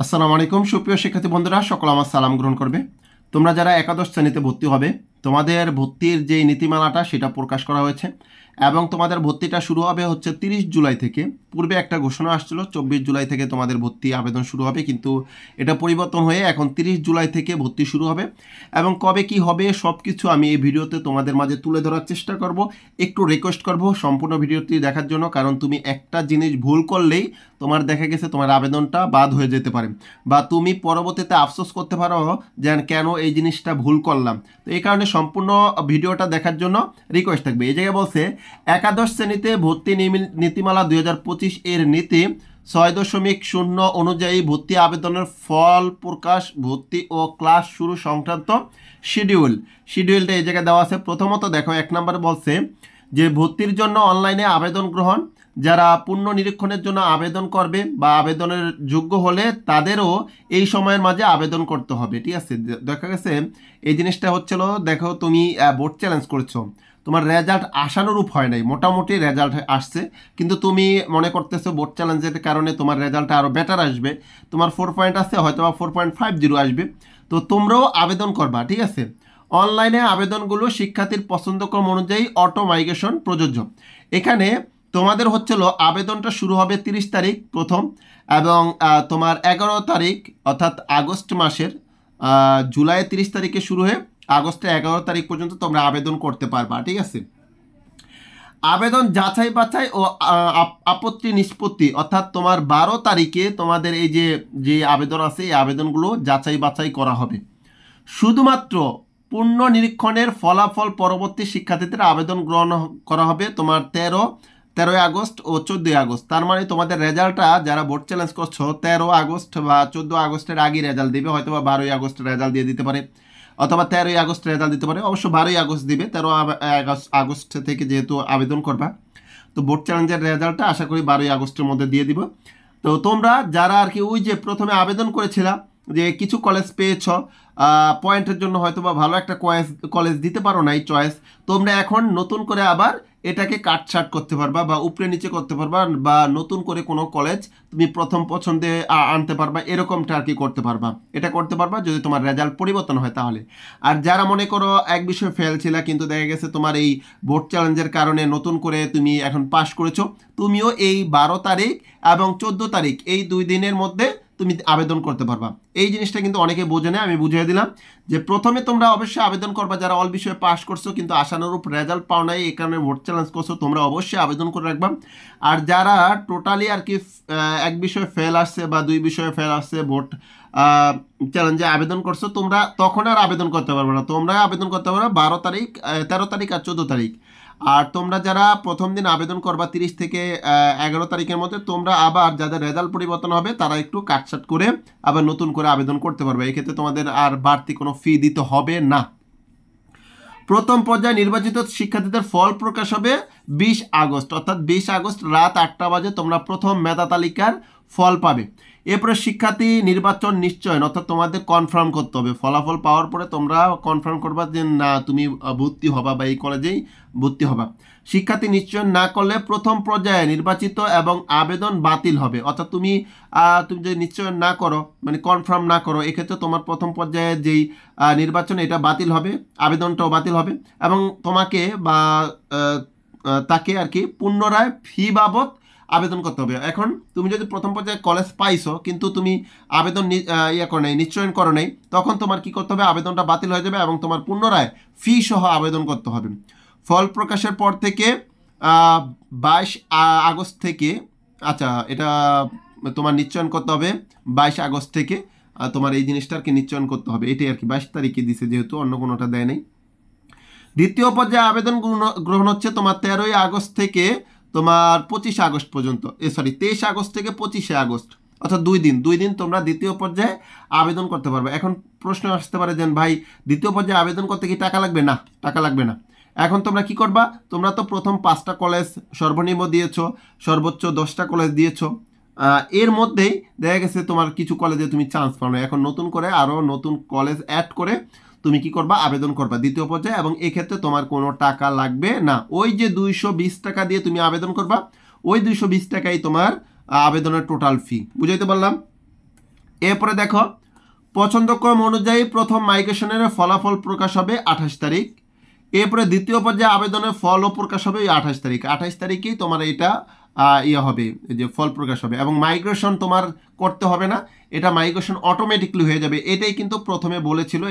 আসসালামু আলাইকুম সুপ্রিয় শিক্ষার্থী বন্ধুরা, সকল আমার সালাম গ্রহণ করবে। তোমরা যারা একাদশ শ্রেণীতে ভর্তি হবে, তোমাদের ভর্তির যে নীতিমালাটা সেটা প্রকাশ করা হয়েছে এবং তোমাদের ভর্তিটা শুরু হবে হচ্ছে 30 জুলাই থেকে। পূর্বে একটা ঘোষণা আসছিল 24 জুলাই থেকে তোমাদের ভর্তি আবেদন শুরু হবে, কিন্তু এটা পরিবর্তন হয়ে এখন 30 জুলাই থেকে ভর্তি শুরু হবে। এবং কবে কি হবে সব কিছু আমি এই ভিডিওতে তোমাদের মাঝে তুলে ধরার চেষ্টা করব। একটু রিকোয়েস্ট করব সম্পূর্ণ ভিডিওটি দেখার জন্য, কারণ তুমি একটা জিনিস ভুল করলেই তোমার দেখা গেছে তোমার আবেদনটা বাদ হয়ে যেতে পারে, বা তুমি পরবর্তীতে আফসোস করতে পারো যে কেন এই জিনিসটা ভুল করলাম। তো এই কারণে সম্পূর্ণ ভিডিওটা দেখার জন্য রিকোয়েস্ট থাকবে। এই জায়গায় বলছে একাদশ শ্রেণীতে ভর্তি নীতিমালা 2025 এর নীতি 6.0 অনুযায়ী ভর্তি আবেদনের ফল প্রকাশ, ভর্তি ও ক্লাস শুরু সংক্রান্ত শিডিউলটা এই জায়গায় দেওয়া আছে। প্রথমত দেখো 1 নম্বরে বলছে যে ভর্তির জন্য অনলাইনে আবেদন গ্রহণ, যারা পুনর্নিরীক্ষণের জন্য আবেদন করবে বা আবেদনের যোগ্য হলে তাদেরও এই সময়ের মাঝে আবেদন করতে হবে। ঠিক আছে, দেখা গেছে এই জিনিসটা হচ্ছিল, দেখো তুমি বোর্ড চ্যালেঞ্জ করছো, তোমার রেজাল্ট আশানুরূপ হয় নাই, মোটামুটি রেজাল্ট আসছে, কিন্তু তুমি মনে করতেছো বোর্ড চ্যালেঞ্জের কারণে তোমার রেজাল্টটা আরও বেটার আসবে, তোমার 4 পয়েন্ট আছে, হয়তো বা 4.50 আসবে, তো তোমরাও আবেদন করবা। ঠিক আছে, অনলাইনে আবেদনগুলো শিক্ষার্থীর পছন্দক্রম অনুযায়ী অটো মাইগ্রেশন প্রযোজ্য। এখানে তোমাদের হচ্ছিল আবেদনটা শুরু হবে 30 তারিখ প্রথম, এবং তোমার 11 তারিখ অর্থাৎ আগস্ট মাসের জুলাই 30 তারিখে শুরু হয়ে আগস্টের 11 তারিখ পর্যন্ত তোমরা আবেদন করতে পারবা। ঠিক আছে, আবেদন যাচাই বাছাই ও আপত্তি নিষ্পত্তি অর্থাৎ তোমার 12 তারিখে তোমাদের এই যে আবেদন আছে এই আবেদনগুলো যাচাই বাছাই করা হবে। শুধুমাত্র পূর্ণ নিরীক্ষণের ফলাফল পরবর্তী শিক্ষার্থীদের আবেদন গ্রহণ করা হবে তোমার 13 আগস্ট ও 14 আগস্ট। তার মানে তোমাদের রেজাল্টটা যারা বোর্ড চ্যালেঞ্জ করছো 13 আগস্ট বা 14 আগস্টের আগে রেজাল্ট দিবে, হয়তো বা 12 আগস্ট রেজাল্ট দিয়ে দিতে পারে, অথবা 13 আগস্ট রেজাল্ট দিতে পারে, অবশ্য 12 আগস্ট দিবে, 13 আগস্ট থেকে যেহেতু আবেদন করবা, তো বোর্ড চ্যালেঞ্জের রেজাল্টটা আশা করি 12 আগস্টের মধ্যে দিয়ে দিব। তো তোমরা যারা আর কি ওই যে প্রথমে আবেদন করেছিলাম যে কিছু কলেজ পেয়েছ, পয়েন্টের জন্য হয়তো বা ভালো একটা কলেজ দিতে পারো নাই চয়েস, তোমরা এখন নতুন করে আবার এটাকে কাটছাট করতে পারবা বা উপরে নিচে করতে পারবা, বা নতুন করে কোনো কলেজ তুমি প্রথম পছন্দে আনতে পারবা, এরকমটা আর কি করতে পারবা। এটা করতে পারবা যদি তোমার রেজাল্ট পরিবর্তন হয় তাহলে। আর যারা মনে করো এক বিষয়ে ফেল ছিল, কিন্তু দেখা গেছে তোমার এই বোর্ড চ্যালেঞ্জের কারণে নতুন করে তুমি এখন পাশ করেছো, তুমিও এই 12 তারিখ এবং 14 তারিখ এই 2 দিনের মধ্যে তুমি আবেদন করতে পারবা। এই জিনিসটা কিন্তু অনেকে বোঝে না, আমি বুঝিয়ে দিলাম যে প্রথমে তোমরা অবশ্যই আবেদন করবা যারা অল বিষয়ে পাশ করছো কিন্তু আশানুরূপ রেজাল্ট পাও নাই, এই কারণে বোর্ড চ্যালেঞ্জ করছো, তোমরা অবশ্যই আবেদন করে রাখবা। আর যারা টোটালি আর কি এক বিষয়ে ফেল আসছে বা 2 বিষয়ে ফেল আসছে, বোর্ড চ্যালেঞ্জে আবেদন করছো, তোমরা তখন আর আবেদন করতে পারবে না, তোমরা আবেদন করতে পারবে 12 তারিখ, 13 তারিখ আর 14 তারিখ। আর তোমরা যারা প্রথম দিন আবেদন করবা 30 থেকে 11 তারিখের মধ্যে, তোমরা আবার যাদের রেজাল্ট পরিবর্তন হবে তারা একটু কাটছাট করে আবার নতুন করে আবেদন করতে পারবে, এক্ষেত্রে তোমাদের আর বাড়তি কোনো ফি দিতে হবে না। প্রথম পর্যায়ে নির্বাচিত শিক্ষার্থীদের ফল প্রকাশ হবে 20 আগস্ট, অর্থাৎ 20 আগস্ট রাত 8টা বাজে তোমরা প্রথম মেধা তালিকার ফল পাবে। এরপরে শিক্ষার্থী নির্বাচন নিশ্চয়ন, অর্থাৎ তোমাদের কনফার্ম করতে হবে, ফলাফল পাওয়ার পরে তোমরা কনফার্ম করবা যে না তুমি ভর্তি হবা বা এই কলেজেই ভর্তি হবা। শিক্ষার্থী নিশ্চয়ন না করলে প্রথম পর্যায়ে নির্বাচিত এবং আবেদন বাতিল হবে, অর্থাৎ তুমি যদি নিশ্চয়ন না করো মানে কনফার্ম না করো, এক্ষেত্রে তোমার প্রথম পর্যায়ে যেই নির্বাচন এটা বাতিল হবে, আবেদনটাও বাতিল হবে, এবং তোমাকে বা তাকে আর কি পুনরায় ফি বাবদ আবেদন করতে হবে। এখন তুমি যদি প্রথম পর্যায়ে কলেজ পাইছো কিন্তু তুমি আবেদন করো নাই, নিশ্চয়ন করো নাই, তখন তোমার কি করতে হবে, আবেদনটা বাতিল হয়ে যাবে এবং তোমার পুনরায় ফি সহ আবেদন করতে হবে। ফল প্রকাশের পর থেকে 22 আগস্ট থেকে, আচ্ছা এটা তোমার নিশ্চয়ন করতে হবে 22 আগস্ট থেকে, তোমার এই জিনিসটা আর কি নিশ্চয়ন করতে হবে, এটাই আর কি 22 তারিখে দিছে, যেহেতু অন্য কোনোটা দেয় নাই। দ্বিতীয় পর্যায়ে আবেদন গ্রহণ হচ্ছে তোমার 13 আগস্ট থেকে তোমার 25 আগস্ট পর্যন্ত, 23 আগস্ট থেকে 25 আগস্ট, অর্থাৎ 2 দিন তোমরা দ্বিতীয় পর্যায়ে আবেদন করতে পারবে। এখন প্রশ্ন আসতে পারে যে ভাই দ্বিতীয় পর্যায়ে আবেদন করতে কি টাকা লাগবে? না, টাকা লাগবে না। এখন তোমরা কি করবা, তোমরা তো প্রথম 5টা কলেজ সর্বনিম্ন দিয়েছো, সর্বোচ্চ 10টা কলেজ দিয়েছো, এর মধ্যেই দেখা গেছে তোমার কিছু কলেজে তুমি চান্স পাও না, এখন নতুন করে আরও নতুন কলেজ অ্যাড করে তুমি কি করবা, আবেদন করবা দ্বিতীয় পর্যায়ে, এবং এক্ষেত্রে তোমার কোনো টাকা লাগবে না। ওই যে 220 টাকা দিয়ে তুমি আবেদন করবা, ওই 220 টাকাই তোমার আবেদনের টোটাল ফি। বুঝাইতে পারলাম? এরপরে দেখো পছন্দক্রম অনুযায়ী প্রথম মাইগ্রেশনের ফলাফল প্রকাশ হবে 28 তারিখ। এরপরে দ্বিতীয় পর্যায়ে আবেদনের ফলও প্রকাশ হবে 28 তারিখ। 28 তারিখেই তোমার এটা হবে, যে ফল প্রকাশ হবে, এবং মাইগ্রেশন তোমার করতে হবে না, এটা মাইগ্রেশন অটোমেটিকলি হয়ে যাবে। এটাই কিন্তু প্রথমে বলেছিল,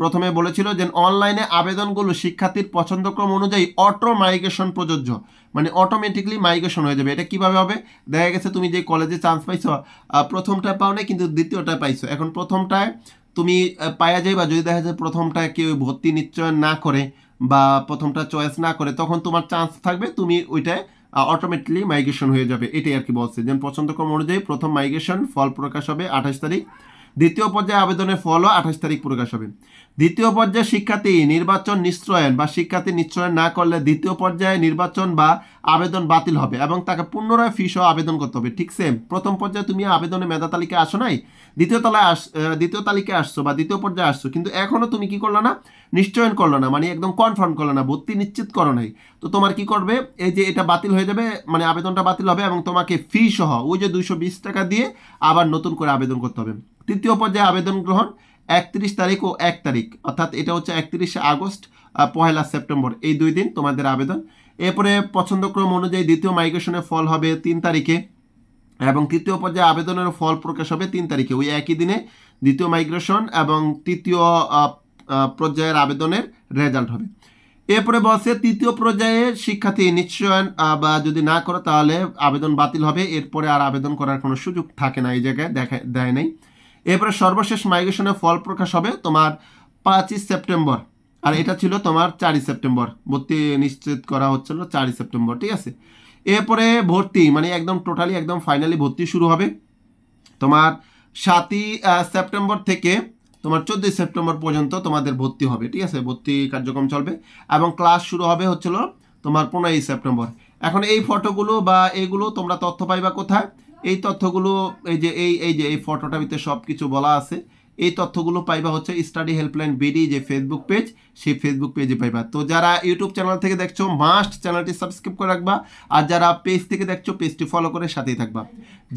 প্রথমে বলেছিল যে অনলাইনে আবেদনগুলো শিক্ষার্থীর পছন্দক্রম অনুযায়ী অটো মাইগ্রেশন প্রযোজ্য, মানে অটোমেটিকলি মাইগ্রেশন হয়ে যাবে। এটা কিভাবে হবে? দেখা গেছে তুমি যে কলেজে চান্স পাইছো, প্রথমটায় পাও না কিন্তু দ্বিতীয়টায় পাইছো, এখন প্রথমটায় তুমি পাওয়া যাই, বা যদি দেখা যায় প্রথমটায় কেউ ভর্তি নিশ্চয়ন না করে বা প্রথমটা চয়েস না করে, তখন তোমার চান্স থাকবে, তুমি ওইটায় অটোমেটিকলি মাইগ্রেশন হয়ে যাবে। এটাই আর কি বলছে, যেন পছন্দক্রম অনুযায়ী প্রথম মাইগ্রেশন ফল প্রকাশ হবে 28 তারিখ। দ্বিতীয় পর্যায়ে আবেদনের ফলও 28 তারিখ প্রকাশ হবে। দ্বিতীয় পর্যায়ে শিক্ষার্থী নির্বাচন নিশ্চয়ন বা শিক্ষার্থী নিশ্চয়ন না করলে দ্বিতীয় পর্যায়ে নির্বাচন বা আবেদন বাতিল হবে এবং তাকে পুনরায় ফি সহ আবেদন করতে হবে। ঠিক সেম, প্রথম পর্যায়ে তুমি আবেদনের মেধা তালিকায় আসো নাই, দ্বিতীয় তালিকায় আসছো বা দ্বিতীয় পর্যায়ে আসছো, কিন্তু এখনও তুমি কি করলো না, নিশ্চয়ন করলো না, মানে একদম কনফার্ম করলো না, ভর্তি নিশ্চিত করো নাই। তো তোমার কি করবে, এই যে এটা বাতিল হয়ে যাবে, মানে আবেদনটা বাতিল হবে এবং তোমাকে ফি সহ ওই যে 220 টাকা দিয়ে আবার নতুন করে আবেদন করতে হবে। তৃতীয় পর্যায়ে আবেদন গ্রহণ 31 তারিখ ও 1 তারিখ, অর্থাৎ এটা হচ্ছে 31শে আগস্ট 1 সেপ্টেম্বর, এই 2 দিন তোমাদের আবেদন। এরপরে পছন্দক্রম অনুযায়ী দ্বিতীয় মাইগ্রেশনের ফল হবে 3 তারিখে এবং তৃতীয় পর্যায়ে আবেদনের ফল প্রকাশ হবে 3 তারিখে, ওই একই দিনে দ্বিতীয় মাইগ্রেশন এবং তৃতীয় পর্যায়ের আবেদনের রেজাল্ট হবে। এরপরে বলছে তৃতীয় পর্যায়ে শিক্ষার্থী নিশ্চয়ন বা যদি না করে তাহলে আবেদন বাতিল হবে, এরপরে আর আবেদন করার কোনো সুযোগ থাকে না, এই জায়গায় দেয় নাই। এরপরে সর্বশেষ মাইগ্রেশনের ফল প্রকাশ হবে তোমার 25 সেপ্টেম্বর, আর এটা ছিল তোমার 4 সেপ্টেম্বর, ভর্তি নিশ্চিত করা হচ্ছিল 4 সেপ্টেম্বর, ঠিক আছে। এরপরে ভর্তি মানে একদম টোটালি একদম ফাইনালি ভর্তি শুরু হবে তোমার 7 সেপ্টেম্বর থেকে তোমার 14 সেপ্টেম্বর পর্যন্ত তোমাদের ভর্তি হবে, ঠিক আছে, ভর্তি কার্যক্রম চলবে এবং ক্লাস শুরু হবে হচ্ছিল তোমার 15 সেপ্টেম্বর। এখন এই ফটোগুলো বা এইগুলো তোমরা তথ্য পাইবা কোথায়? এই তথ্যগুলো এই ফটোটার ভিতরে সব কিছু বলা আছে, এই তথ্যগুলো পাইবা হচ্ছে স্টাডি হেল্পলাইন বিডি যে ফেসবুক পেজ, সেই ফেসবুক পেজে পাইবা। তো যারা ইউটিউব চ্যানেল থেকে দেখছো মাস্ট চ্যানেলটি সাবস্ক্রাইব করে রাখবা, আর যারা পেজ থেকে দেখছো পেজটি ফলো করে সাথেই থাকবা।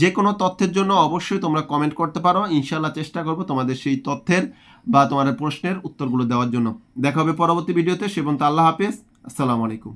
যে কোনো তথ্যের জন্য অবশ্যই তোমরা কমেন্ট করতে পারো, ইনশাল্লাহ চেষ্টা করবো তোমাদের সেই তথ্যের বা তোমাদের প্রশ্নের উত্তরগুলো দেওয়ার জন্য। দেখা হবে পরবর্তী ভিডিওতে, সে পর্যন্ত আল্লাহ হাফেজ, আসসালামু আলাইকুম।